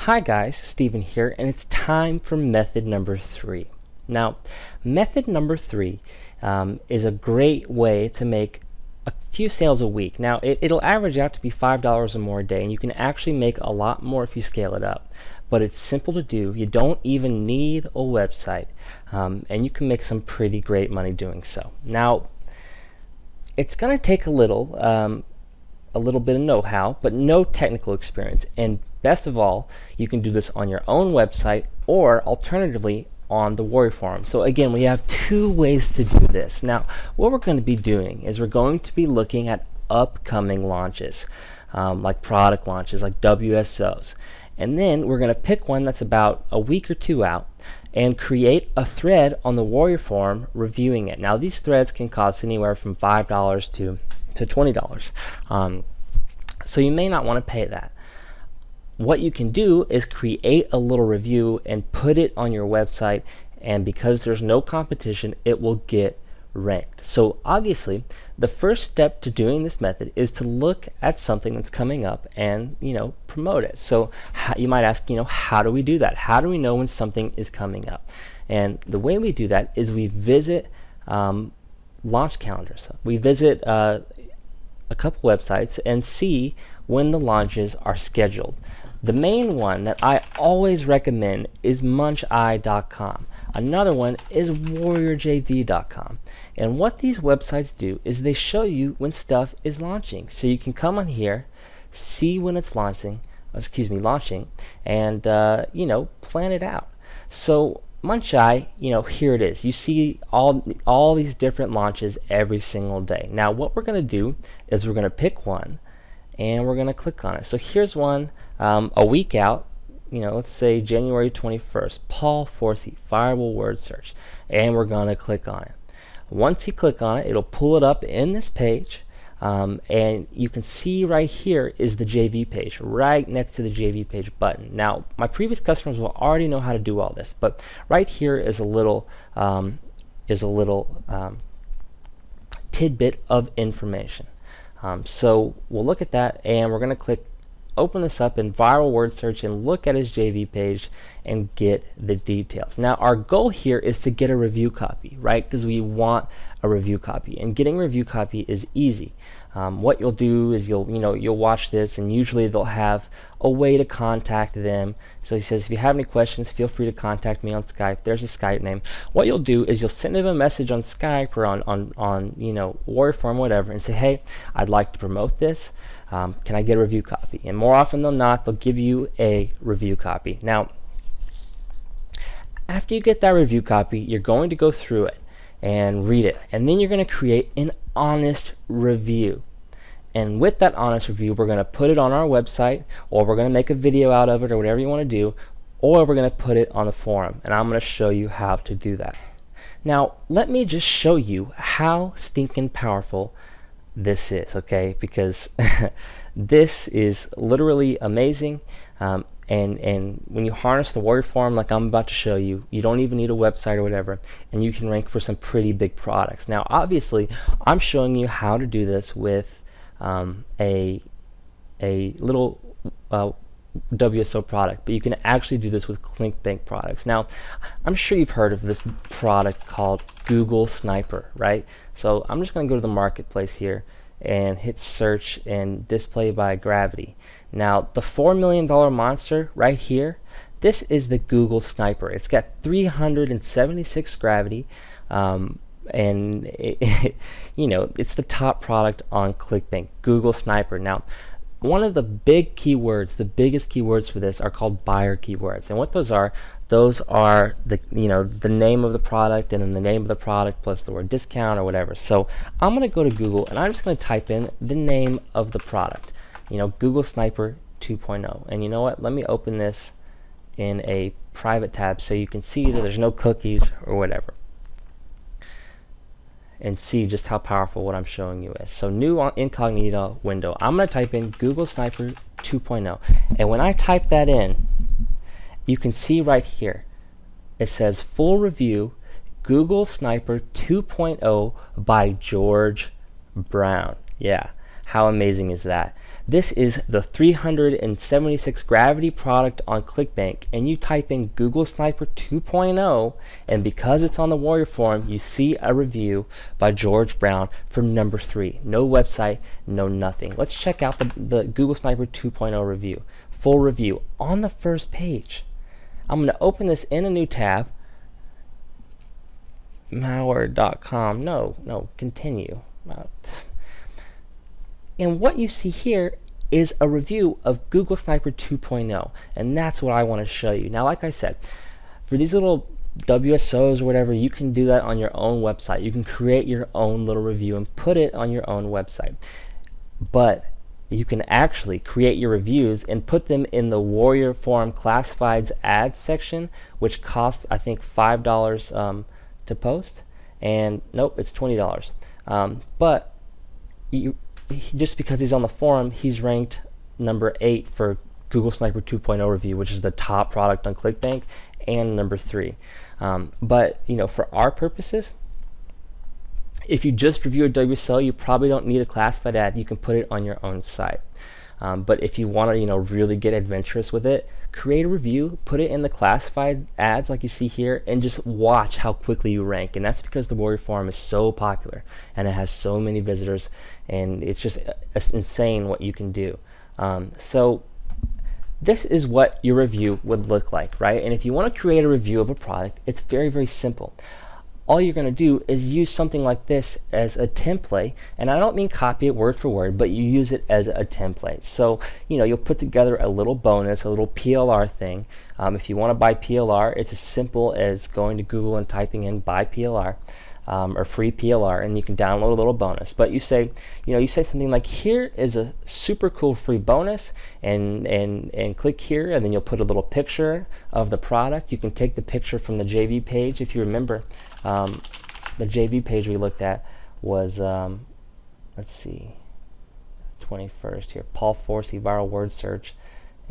Hi guys, Steven here, and it's time for method number 3. Now, method number 3 is a great way to make a few sales a week. Now, it'll average out to be $5 or more a day, and you can actually make a lot more if you scale it up. But it's simple to do. You don't even need a website, and you can make some pretty great money doing so. Now, it's going to take a little bit of know-how, but no technical experience. And best of all, you can do this on your own website or alternatively on the Warrior Forum. So again, we have two ways to do this. Now, what we're going to be doing is we're going to be looking at upcoming launches, like product launches, like WSOs. And then we're going to pick one that's about a week or two out and create a thread on the Warrior Forum reviewing it. Now, these threads can cost anywhere from $5 to $20. So you may not want to pay that. What you can do is create a little review and put it on your website, and because there's no competition, it will get ranked. So obviously, the first step to doing this method is to look at something that's coming up and promote it. So you might ask, how do we do that? How do we know when something is coming up? And the way we do that is we visit launch calendars. We visit a couple websites and see when the launches are scheduled. The main one that I always recommend is muncheye.com. Another one is warriorjv.com. And what these websites do is they show you when stuff is launching. So you can come on here, see when it's launching, and plan it out. So Muncheye, here it is. You see all these different launches every single day. Now, what we're going to do is we're going to pick one, and we're going to click on it. So here's one a week out. Let's say January 21st. Paul Forsey, Firewall Word Search, and we're going to click on it. Once you click on it, it'll pull it up in this page. And you can see right here is the JV page, right next to the JV page button. Now, my previous customers will already know how to do all this, but right here is a little tidbit of information. So we'll look at that, and we're going to open this up in Viral Word Search and look at his JV page and get the details. Now, our goal here is to get a review copy, right? Because we want a review copy, and getting a review copy is easy. What you'll do is you'll watch this, and usually they'll have a way to contact them. So he says, if you have any questions, feel free to contact me on Skype. There's a Skype name. What you'll do is you'll send them a message on Skype or on Warrior Forum, whatever, and say, hey, I'd like to promote this. Can I get a review copy? And more often than not, they'll give you a review copy. Now, after you get that review copy, you're going to go through it and read it, and then you're going to create an honest review. And with that honest review, we're going to put it on our website, or we're going to make a video out of it, or whatever you want to do, or we're going to put it on the forum, and I'm going to show you how to do that. Now, let me just show you how stinking powerful this is, okay? Because this is literally amazing. And when you harness the Warrior Forum like I'm about to show you, you don't even need a website or whatever, and you can rank for some pretty big products. Now, obviously, I'm showing you how to do this with a little WSO product, but you can actually do this with ClickBank products. Now, I'm sure you've heard of this product called Google Sniper, right? So I'm just going to go to the marketplace here and hit search and display by gravity. Now, the $4 million monster right here, this is the Google Sniper. It's got 376 gravity, and it's the top product on ClickBank, Google Sniper. Now, one of the big keywords, the biggest keywords for this are called buyer keywords. And what those are the the name of the product, and then the name of the product plus the word discount or whatever. So I'm going to go to Google, and I'm just going to type in the name of the product, Google Sniper 2.0. And you know what? Let me open this in a private tab so you can see that there's no cookies or whatever, and see just how powerful what I'm showing you is. So new incognito window. I'm going to type in Google Sniper 2.0. And when I type that in, you can see right here, it says full review, Google Sniper 2.0 by George Brown. Yeah. How amazing is that? This is the 376 Gravity product on ClickBank, and you type in Google Sniper 2.0, and because it's on the Warrior Forum, you see a review by George Brown for number 3. No website, no nothing. Let's check out the Google Sniper 2.0 review. Full review on the first page. I'm going to open this in a new tab. Malware.com. No, continue. And what you see here is a review of Google Sniper 2.0, and that's what I want to show you. Now, like I said, for these little WSOs or whatever, you can do that on your own website. You can create your own little review and put it on your own website. But you can actually create your reviews and put them in the Warrior Forum Classifieds ads section, which costs, I think, $5 to post. And nope, it's $20. But just because he's on the forum, he's ranked number 8 for Google Sniper 2.0 review, which is the top product on ClickBank, and number 3. But for our purposes, if you just review a WSO, you probably don't need a classified ad. You can put it on your own site. But if you want to really get adventurous with it, create a review, put it in the classified ads like you see here, and just watch how quickly you rank. And that's because the Warrior Forum is so popular and it has so many visitors, and it's just insane what you can do. So this is what your review would look like, right? And if you want to create a review of a product, it's very, very simple. All you're going to do is use something like this as a template, and I don't mean copy it word for word, but you use it as a template. So you'll put together a little bonus, a little PLR thing. If you want to buy PLR, it's as simple as going to Google and typing in buy PLR or free PLR, and you can download a little bonus. But you say something like, here is a super cool free bonus, and click here, and then you'll put a little picture of the product. You can take the picture from the JV page. If you remember, the JV page we looked at was let's see, 21st here, Paul Forsey viral word search,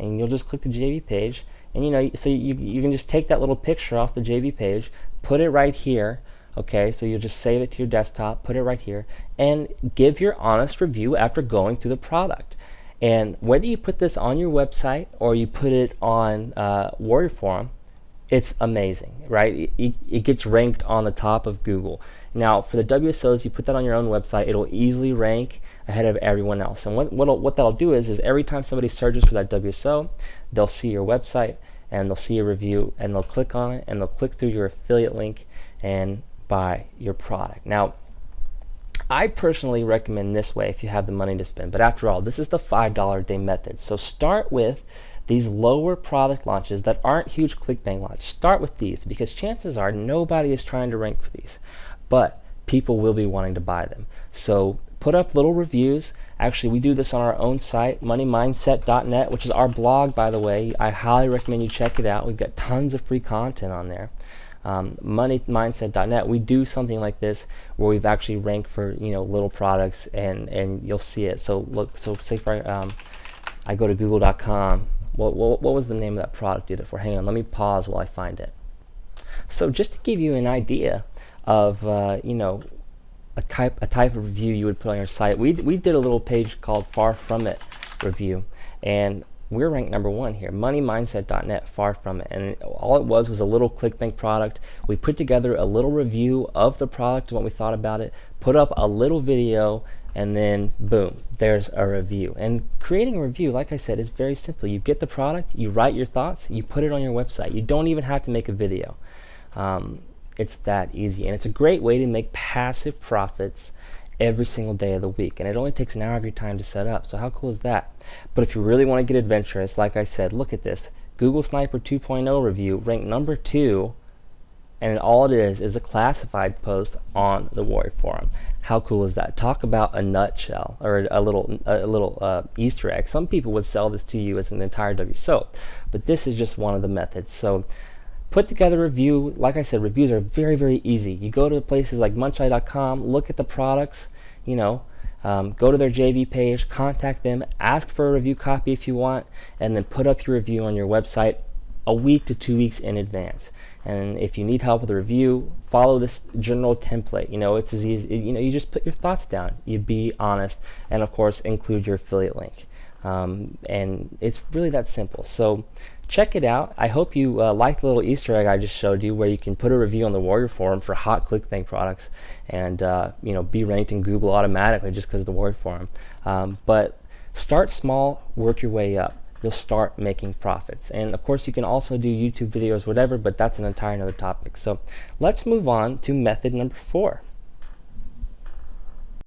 and you'll just click the JV page, and so you can just take that little picture off the JV page, put it right here. Okay, so you'll just save it to your desktop, put it right here, and give your honest review after going through the product. And whether you put this on your website or you put it on Warrior Forum, it's amazing, right? It gets ranked on the top of Google. Now, for the WSOs, you put that on your own website, it'll easily rank ahead of everyone else. And what that'll do is every time somebody searches for that WSO, they'll see your website, and they'll see a review, and they'll click on it, and they'll click through your affiliate link and buy your product. Now, I personally recommend this way if you have the money to spend, but after all, this is the $5 a day method. So start with these lower product launches that aren't huge ClickBank launches. Start with these, because chances are nobody is trying to rank for these, but people will be wanting to buy them. So put up little reviews. Actually, we do this on our own site, moneymindset.net, which is our blog, by the way. I highly recommend you check it out. We've got tons of free content on there. Moneymindset.net, we do something like this where we've actually ranked for little products, and you'll see it. So look, so say for I go to google.com. What was the name of that product you did it for? Hang on, let me pause while I find it. So just to give you an idea of a type of review you would put on your site, we did a little page called Far From It review, and we're ranked number 1 here, moneymindset.net, Far From It. And all it was a little ClickBank product. We put together a little review of the product and what we thought about it, put up a little video, and then boom, there's a review. And creating a review, like I said, is very simple. You get the product, you write your thoughts, you put it on your website. You don't even have to make a video. It's that easy, and it's a great way to make passive profits every single day of the week, and it only takes an hour of your time to set up. So how cool is that? But if you really want to get adventurous, like I said, look at this Google Sniper 2.0 review, ranked number 2, and all it is a classified post on the Warrior Forum. How cool is that? Talk about a nutshell, or a little Easter egg. Some people would sell this to you as an entire WSO, but this is just one of the methods. So put together a review. Like I said, reviews are very, very easy. You go to places like muncheye.com, look at the products, go to their JV page, contact them, ask for a review copy if you want, and then put up your review on your website. a week to 2 weeks in advance. And if you need help with a review, follow this general template. It's as easy, you just put your thoughts down, you be honest, and of course include your affiliate link. And it's really that simple. So check it out. I hope you liked the little Easter egg I just showed you, where you can put a review on the Warrior Forum for hot ClickBank products, and be ranked in Google automatically just because of the Warrior Forum. But start small, work your way up. You'll start making profits. And of course you can also do YouTube videos, whatever, but that's an entire another topic. So let's move on to method number 4.